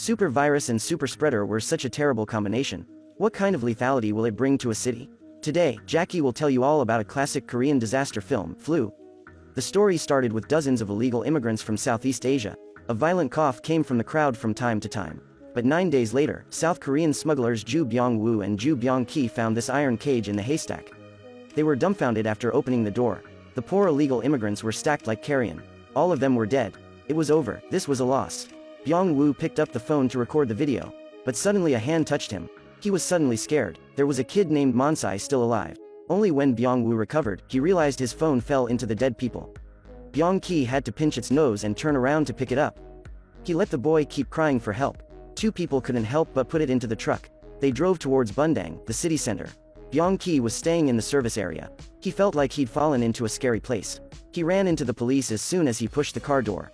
Super virus and super spreader were such a terrible combination. What kind of lethality will it bring to a city? Today, Jackie will tell you all about a classic Korean disaster film, Flu. The story started with dozens of illegal immigrants from Southeast Asia. A violent cough came from the crowd from time to time. But 9 days later, South Korean smugglers Ju Byung-woo and Ju Byung-ki found this iron cage in the haystack. They were dumbfounded after opening the door. The poor illegal immigrants were stacked like carrion. All of them were dead. It was over. This was a loss. Byung-woo picked up the phone to record the video. But suddenly a hand touched him. He was suddenly scared. There was a kid named Monsai still alive. Only when Byung-woo recovered, he realized his phone fell into the dead people. Byung-ki had to pinch its nose and turn around to pick it up. He let the boy keep crying for help. Two people couldn't help but put it into the truck. They drove towards Bundang, the city center. Byung-ki was staying in the service area. He felt like he'd fallen into a scary place. He ran into the police as soon as he pushed the car door.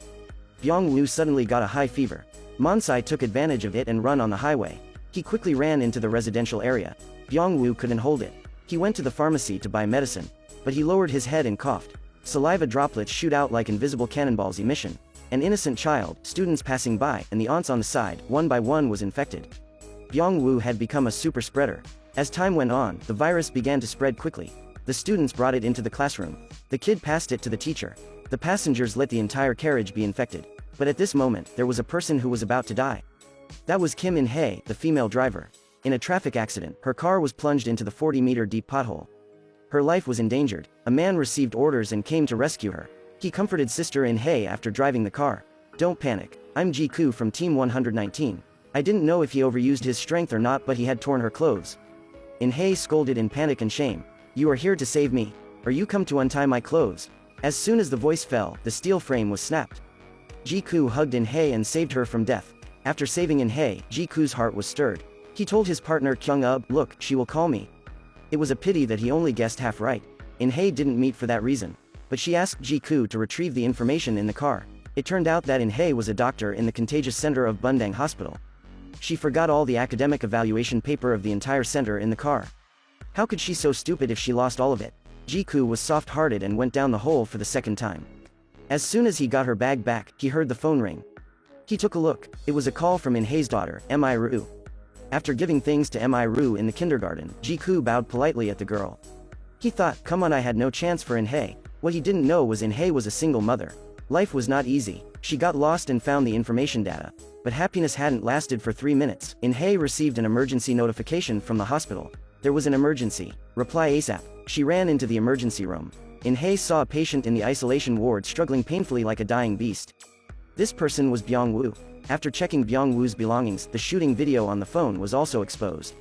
Byung-woo suddenly got a high fever. Monsai took advantage of it and ran on the highway. He quickly ran into the residential area. Byung-woo couldn't hold it. He went to the pharmacy to buy medicine. But he lowered his head and coughed. Saliva droplets shoot out like invisible cannonballs emission. An innocent child, students passing by, and the aunts on the side, one by one was infected. Byung-woo had become a super spreader. As time went on, the virus began to spread quickly. The students brought it into the classroom. The kid passed it to the teacher. The passengers let the entire carriage be infected. But at this moment, there was a person who was about to die. That was Kim In-hae, the female driver. In a traffic accident, her car was plunged into the 40-meter deep pothole. Her life was endangered. A man received orders and came to rescue her. He comforted Sister In-hae after driving the car. "Don't panic. I'm Ji-koo from Team 119. I didn't know if he overused his strength or not, but he had torn her clothes." In-hae scolded in panic and shame. "You are here to save me, or you come to untie my clothes." As soon as the voice fell, the steel frame was snapped. Ji-koo hugged In-hae and saved her from death. After saving In-hae, Ji-koo's heart was stirred. He told his partner Kyung-ub, "Look, she will call me." It was a pity that he only guessed half right. In-hae didn't meet for that reason. But she asked Ji-koo to retrieve the information in the car. It turned out that In-hae was a doctor in the contagious center of Bundang Hospital. She forgot all the academic evaluation paper of the entire center in the car. How could she so stupid if she lost all of it? Ji-koo was soft-hearted and went down the hole for the second time. As soon as he got her bag back, he heard the phone ring. He took a look. It was a call from In-hae's daughter, Mi-ru. After giving things to Mi-ru in the kindergarten, Ji-koo bowed politely at the girl. He thought, come on, I had no chance for In-hae. What he didn't know was In-hae was a single mother. Life was not easy. She got lost and found the information data. But happiness hadn't lasted for 3 minutes. In-hae received an emergency notification from the hospital. There was an emergency. Reply ASAP. She ran into the emergency room. In-hae saw a patient in the isolation ward struggling painfully like a dying beast. This person was Byung-woo. After checking Byung-woo's belongings, the shooting video on the phone was also exposed.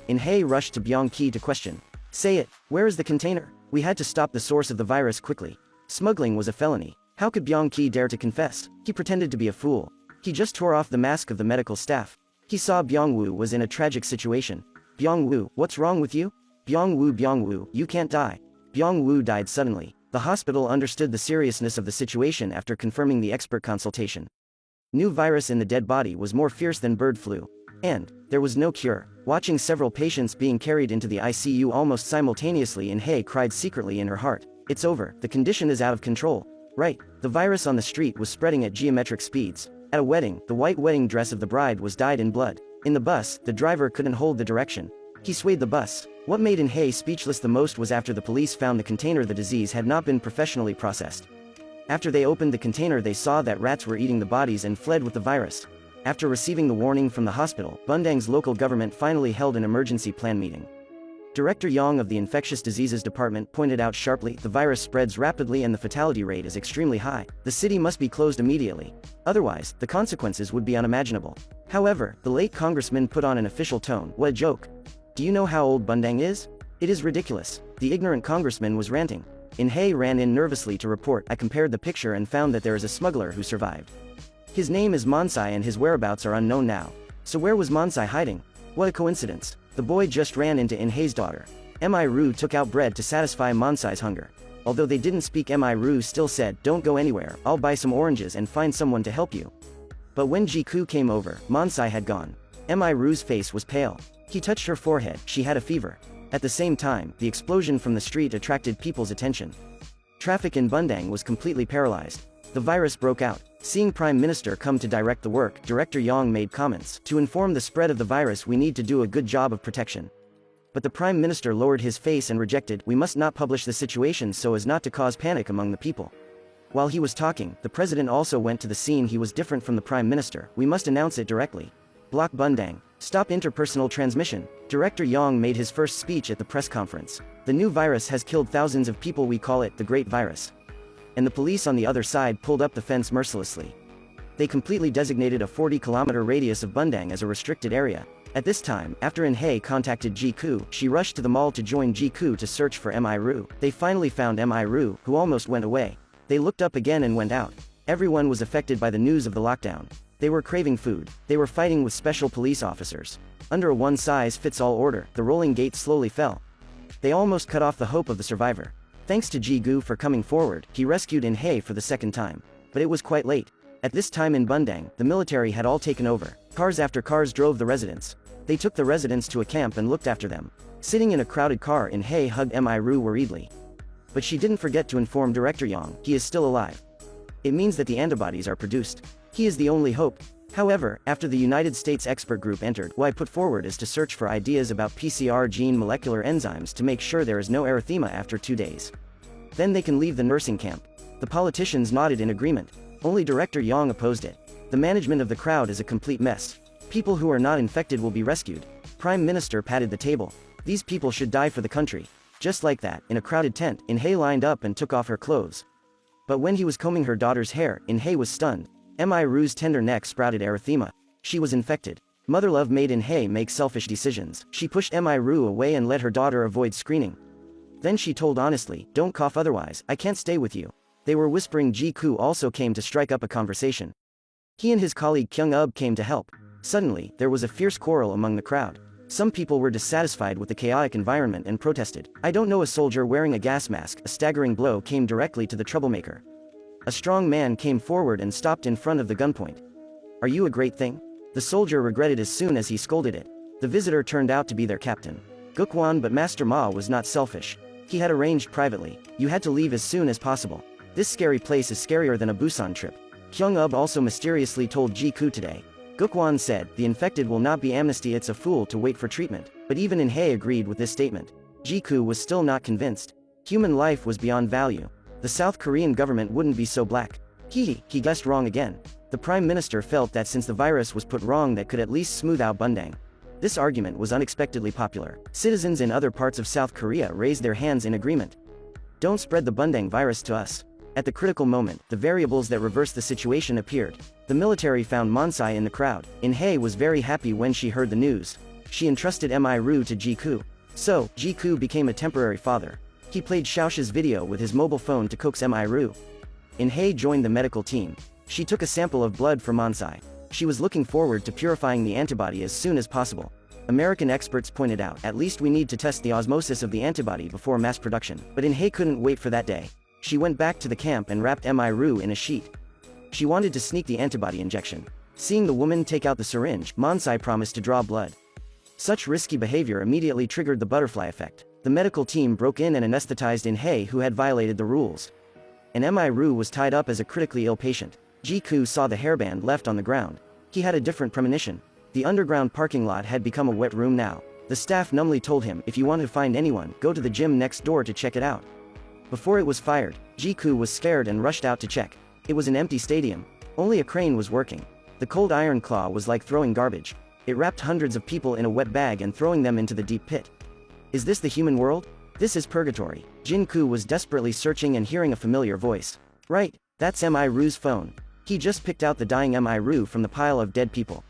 In-hae rushed to Byung-ki to question. "Say it, where is the container? We had to stop the source of the virus quickly. Smuggling was a felony." How could Byung-ki dare to confess? He pretended to be a fool. He just tore off the mask of the medical staff. He saw Byung-woo was in a tragic situation. "Byung-woo, what's wrong with you?" Byung-woo, you can't die." Byung-woo died suddenly. The hospital understood the seriousness of the situation after confirming the expert consultation. New virus in the dead body was more fierce than bird flu. And there was no cure. Watching several patients being carried into the ICU almost simultaneously, In-hae cried secretly in her heart. It's over, the condition is out of control. Right, the virus on the street was spreading at geometric speeds. At a wedding, the white wedding dress of the bride was dyed in blood. In the bus, the driver couldn't hold the direction. He swayed the bus. What made In-hae speechless the most was after the police found the container the disease had not been professionally processed. After they opened the container, they saw that rats were eating the bodies and fled with the virus. After receiving the warning from the hospital, Bundang's local government finally held an emergency plan meeting. Director Yang of the Infectious Diseases Department pointed out sharply, the virus spreads rapidly and the fatality rate is extremely high. The city must be closed immediately. Otherwise, the consequences would be unimaginable. However, the late congressman put on an official tone. What a joke. Do you know how old Bundang is? It is ridiculous. The ignorant congressman was ranting. In-hae ran in nervously to report. I compared the picture and found that there is a smuggler who survived. His name is Monsai and his whereabouts are unknown now. So where was Monsai hiding? What a coincidence. The boy just ran into In-hae's daughter. Mi-ru took out bread to satisfy Monsai's hunger. Although they didn't speak, Mi-ru still said, "Don't go anywhere, I'll buy some oranges and find someone to help you." But when Ji-koo came over, Monsai had gone. Mi-ru's face was pale. He touched her forehead. She had a fever. At the same time, the explosion from the street attracted people's attention. Traffic in Bundang was completely paralyzed. The virus broke out. Seeing Prime Minister come to direct the work, Director Yang made comments. To inform the spread of the virus, we need to do a good job of protection. But the Prime Minister lowered his face and rejected. We must not publish the situation so as not to cause panic among the people. While he was talking, the President also went to the scene. He was different from the Prime Minister. We must announce it directly. Block Bundang. Stop interpersonal transmission. Director Yang made his first speech at the press conference. The new virus has killed thousands of people. We call it the Great Virus. And the police on the other side pulled up the fence mercilessly. They completely designated a 40-kilometer radius of Bundang as a restricted area. At this time, after In-hei contacted Ji Ku, she rushed to the mall to join Ji Ku to search for Mi Ru. They finally found Mi Ru, who almost went away. They looked up again and went out. Everyone was affected by the news of the lockdown. They were craving food. They were fighting with special police officers. Under a one-size-fits-all order, the rolling gate slowly fell. They almost cut off the hope of the survivor. Thanks to Ji Gu for coming forward, he rescued In-hei for the second time. But it was quite late. At this time in Bundang, the military had all taken over. Cars after cars drove the residents. They took the residents to a camp and looked after them. Sitting in a crowded car, In-hei hugged Mi Ru worriedly. But she didn't forget to inform Director Yang. He is still alive. It means that the antibodies are produced. He is the only hope. However, after the United States expert group entered, what I put forward is to search for ideas about PCR gene molecular enzymes to make sure there is no erythema after 2 days. Then they can leave the nursing camp. The politicians nodded in agreement. Only Director Yang opposed it. The management of the crowd is a complete mess. People who are not infected will be rescued. Prime Minister patted the table. These people should die for the country. Just like that, in a crowded tent, In-hei lined up and took off her clothes. But when he was combing her daughter's hair, In-hei was stunned. Mi Ru's tender neck sprouted erythema. She was infected. Mother love made In-hei make selfish decisions. She pushed Mi Ru away and let her daughter avoid screening. Then she told honestly, "Don't cough, otherwise, I can't stay with you." They were whispering. Ji Ku also came to strike up a conversation. He and his colleague Kyung Ub came to help. Suddenly, there was a fierce quarrel among the crowd. Some people were dissatisfied with the chaotic environment and protested. I don't know. A soldier wearing a gas mask, a staggering blow came directly to the troublemaker. A strong man came forward and stopped in front of the gunpoint. Are you a great thing? The soldier regretted as soon as he scolded it. The visitor turned out to be their captain. Gukwan, but Master Ma was not selfish. He had arranged privately. You had to leave as soon as possible. This scary place is scarier than a Busan trip. Kyung Ub also mysteriously told Ji Ku today. Gukwan said, the infected will not be amnesty. It's a fool to wait for treatment. But even In-hei agreed with this statement. Ji Ku was still not convinced. Human life was beyond value. The South Korean government wouldn't be so black. He guessed wrong again. The Prime Minister felt that since the virus was put wrong, that could at least smooth out Bundang. This argument was unexpectedly popular. Citizens in other parts of South Korea raised their hands in agreement. Don't spread the Bundang virus to us. At the critical moment, the variables that reversed the situation appeared. The military found Monsai in the crowd. In-hei was very happy when she heard the news. She entrusted Mi Ru to Ji Ku. So, Ji Ku became a temporary father. He played Xiaoxia's video with his mobile phone to coax Mi Ru. In-hei joined the medical team. She took a sample of blood from Monsai. She was looking forward to purifying the antibody as soon as possible. American experts pointed out, at least we need to test the osmosis of the antibody before mass production. But In-hei couldn't wait for that day. She went back to the camp and wrapped Mi Ru in a sheet. She wanted to sneak the antibody injection. Seeing the woman take out the syringe, Monsai promised to draw blood. Such risky behavior immediately triggered the butterfly effect. The medical team broke in and anesthetized In-hei, who had violated the rules. And Mi Ru was tied up as a critically ill patient. Ji Ku saw the hairband left on the ground. He had a different premonition. The underground parking lot had become a wet room now. The staff numbly told him, if you want to find anyone, go to the gym next door to check it out. Before it was fired, Ji Ku was scared and rushed out to check. It was an empty stadium. Only a crane was working. The cold iron claw was like throwing garbage. It wrapped hundreds of people in a wet bag and throwing them into the deep pit. Is this the human world? This is purgatory. Jin Ku was desperately searching and hearing a familiar voice. Right, that's Mi Ru's phone. He just picked out the dying Mi Ru from the pile of dead people.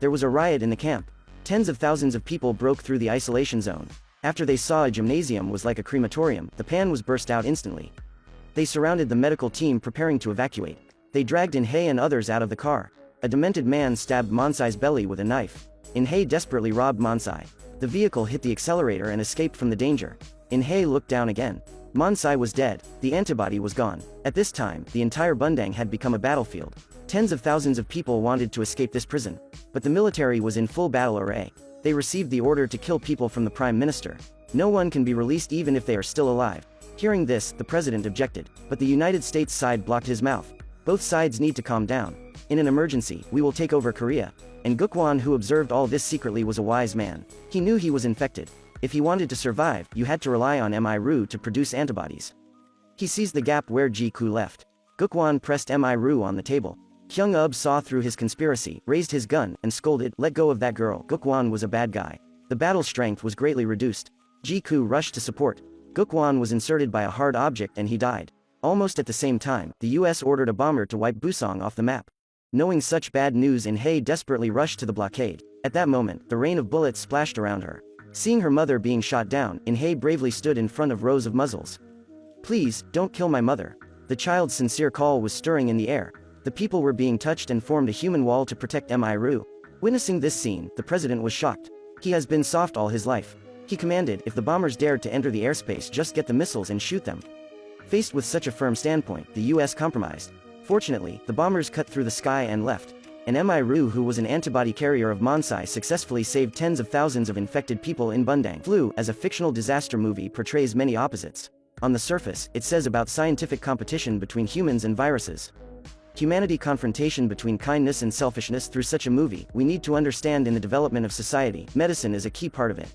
There was a riot in the camp. Tens of thousands of people broke through the isolation zone. After they saw a gymnasium was like a crematorium, the pan was burst out instantly. They surrounded the medical team preparing to evacuate. They dragged In-hei and others out of the car. A demented man stabbed Monsai's belly with a knife. In-hei desperately robbed Monsai. The vehicle hit the accelerator and escaped from the danger. In-hei looked down again. Monsai was dead. The antibody was gone. At this time, the entire Bundang had become a battlefield. Tens of thousands of people wanted to escape this prison. But the military was in full battle array. They received the order to kill people from the Prime Minister. No one can be released even if they are still alive. Hearing this, the president objected. But the United States side blocked his mouth. Both sides need to calm down. In an emergency, we will take over Korea. And Gukwan, who observed all this secretly, was a wise man. He knew he was infected. If he wanted to survive, you had to rely on Mi-Ru to produce antibodies. He seized the gap where Ji-Ku left. Gukwan pressed Mi-Ru on the table. Kyung-Ub saw through his conspiracy, raised his gun, and scolded, "Let go of that girl." Gukwan was a bad guy. The battle strength was greatly reduced. Ji-Ku rushed to support. Gukwan was inserted by a hard object and he died. Almost at the same time, the US ordered a bomber to wipe Busong off the map. Knowing such bad news, In-hae desperately rushed to the blockade. At that moment, the rain of bullets splashed around her. Seeing her mother being shot down, In-hae bravely stood in front of rows of muzzles. "Please, don't kill my mother." The child's sincere call was stirring in the air. The people were being touched and formed a human wall to protect Mi-Ru. Witnessing this scene, the president was shocked. He has been soft all his life. He commanded, if the bombers dared to enter the airspace, just get the missiles and shoot them. Faced with such a firm standpoint, the US compromised. Fortunately, the bombers cut through the sky and left. And Mi-Ru, who was an antibody carrier of Monsai, successfully saved tens of thousands of infected people in Bundang. Flu, as a fictional disaster movie, portrays many opposites. On the surface, it says about scientific competition between humans and viruses. Humanity confrontation between kindness and selfishness. Through such a movie, we need to understand in the development of society, medicine is a key part of it.